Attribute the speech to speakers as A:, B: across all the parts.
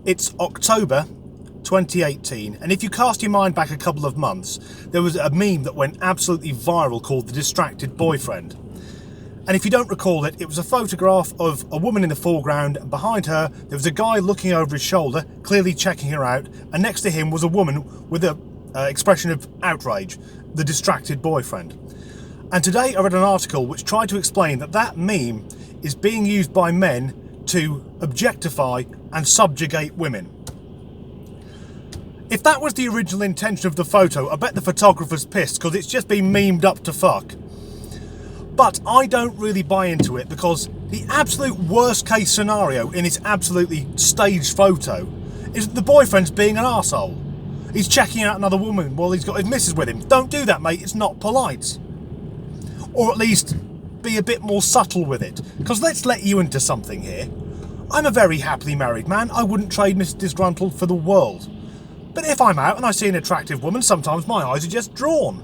A: It's October 2018, and if you cast your mind back a couple of months, there was a meme that went absolutely viral called the distracted boyfriend. And if you don't recall it, it was a photograph of a woman in the foreground, and behind her there was a guy looking over his shoulder, clearly checking her out, and next to him was a woman with an expression of outrage, the distracted boyfriend. And today I read an article which tried to explain that meme is being used by men to objectify and subjugate women. If that was the original intention of the photo, I bet the photographer's pissed because it's just been memed up to fuck. But I don't really buy into it because the absolute worst case scenario in his absolutely staged photo is that the boyfriend's being an arsehole. He's checking out another woman while he's got his missus with him. Don't do that, mate, it's not polite. Or at least be a bit more subtle with it. Because let's let you into something here. I'm a very happily married man. I wouldn't trade Mrs. Disgruntled for the world. But if I'm out and I see an attractive woman, sometimes my eyes are just drawn.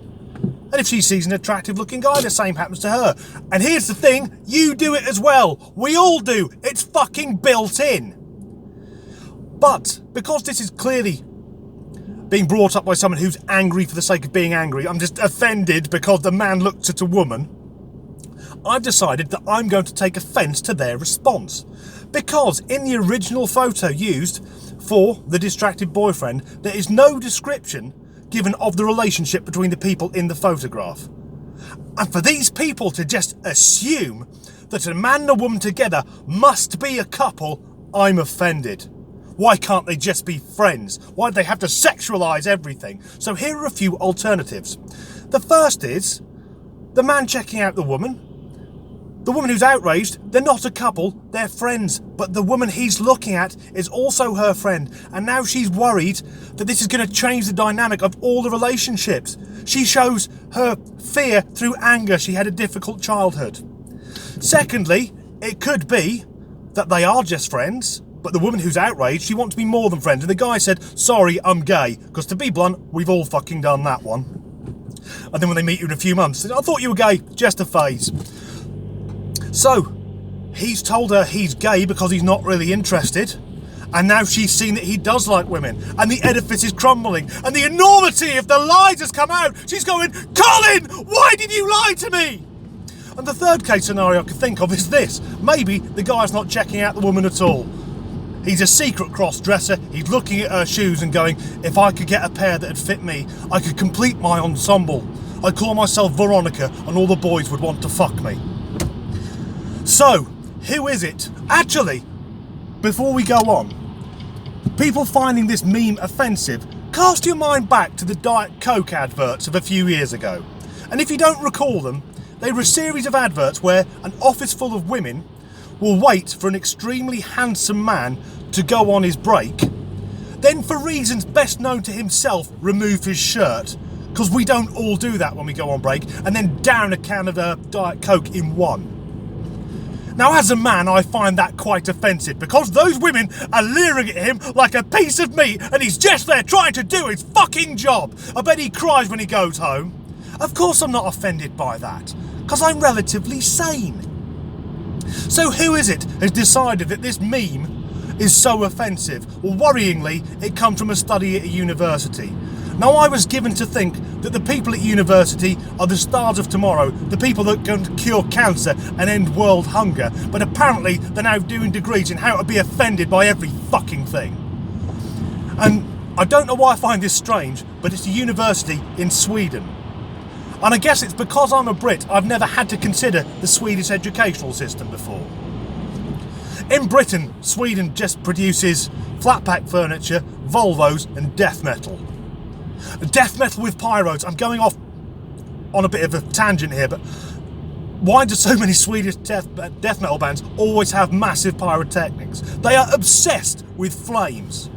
A: And if she sees an attractive looking guy, the same happens to her. And here's the thing, you do it as well. We all do. It's fucking built in. But because this is clearly being brought up by someone who's angry for the sake of being angry, I'm just offended because the man looked at a woman, I've decided that I'm going to take offence to their response. Because in the original photo used for the distracted boyfriend, there is no description given of the relationship between the people in the photograph. And for these people to just assume that a man and a woman together must be a couple, I'm offended. Why can't they just be friends? Why do they have to sexualise everything? So here are a few alternatives. The first is the man checking out the woman. The woman who's outraged, they're not a couple, they're friends. But the woman he's looking at is also her friend. And now she's worried that this is going to change the dynamic of all the relationships. She shows her fear through anger. She had a difficult childhood. Secondly, it could be that they are just friends, but the woman who's outraged, she wants to be more than friends. And the guy said, sorry, I'm gay. Because to be blunt, we've all fucking done that one. And then when they meet you in a few months, I thought you were gay, just a phase. So, he's told her he's gay because he's not really interested. And now she's seen that he does like women. And the edifice is crumbling. And the enormity of the lies has come out. She's going, Colin, why did you lie to me? And the third case scenario I could think of is this. Maybe the guy's not checking out the woman at all. He's a secret cross-dresser. He's looking at her shoes and going, if I could get a pair that'd fit me, I could complete my ensemble. I'd call myself Veronica and all the boys would want to fuck me. So, who is it? Actually, before we go on, people finding this meme offensive, cast your mind back to the Diet Coke adverts of a few years ago. And if you don't recall them, they were a series of adverts where an office full of women will wait for an extremely handsome man to go on his break, then for reasons best known to himself, remove his shirt, because we don't all do that when we go on break, and then down a can of Diet Coke in one. Now, as a man, I find that quite offensive because those women are leering at him like a piece of meat and he's just there trying to do his fucking job. I bet he cries when he goes home. Of course I'm not offended by that, because I'm relatively sane. So who is it has decided that this meme is so offensive? Well, worryingly, it comes from a study at a university. Now, I was given to think that the people at university are the stars of tomorrow, the people that are going to cure cancer and end world hunger, but apparently they're now doing degrees in how to be offended by every fucking thing. And I don't know why I find this strange, but it's a university in Sweden. And I guess it's because I'm a Brit, I've never had to consider the Swedish educational system before. In Britain, Sweden just produces flat pack furniture, Volvos and death metal. Death metal with pyros. I'm going off on a bit of a tangent here, but why do so many Swedish death metal bands always have massive pyrotechnics? They are obsessed with flames.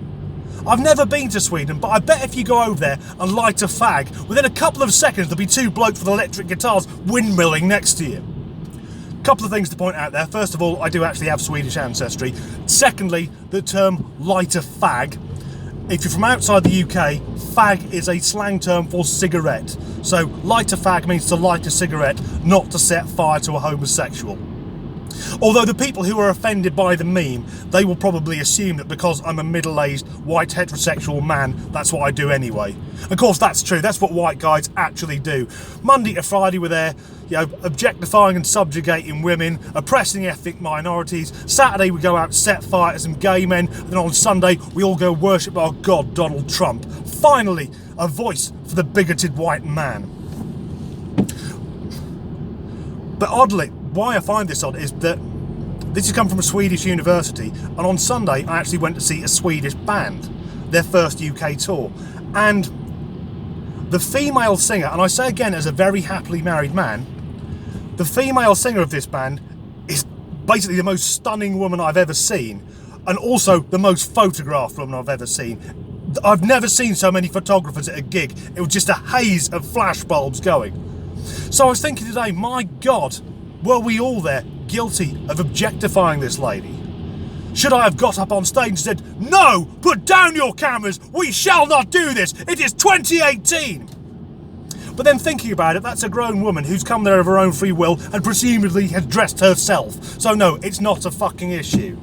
A: I've never been to Sweden, but I bet if you go over there and light a fag, within a couple of seconds there'll be two blokes with electric guitars windmilling next to you. Couple of things to point out there. First of all, I do actually have Swedish ancestry. Secondly, the term light a fag. If you're from outside the UK, fag is a slang term for cigarette. So light a fag means to light a cigarette, not to set fire to a homosexual. Although the people who are offended by the meme, they will probably assume that because I'm a middle-aged, white, heterosexual man, that's what I do anyway. Of course, that's true. That's what white guys actually do. Monday to Friday, we're there, objectifying and subjugating women, oppressing ethnic minorities. Saturday, we go out, set fire to some gay men. And then on Sunday, we all go worship our god, Donald Trump. Finally, a voice for the bigoted white man. But oddly, why I find this odd is that this has come from a Swedish university, and on Sunday I actually went to see a Swedish band, their first UK tour, and the female singer, and I say again as a very happily married man, the female singer of this band is basically the most stunning woman I've ever seen, and also the most photographed woman I've ever seen. I've never seen so many photographers at a gig. It was just a haze of flashbulbs going. So I was thinking today, my God, were we all there guilty of objectifying this lady? Should I have got up on stage and said, "No, put down your cameras, we shall not do this, it is 2018"? But then thinking about it, that's a grown woman who's come there of her own free will and presumably has dressed herself. So no, it's not a fucking issue.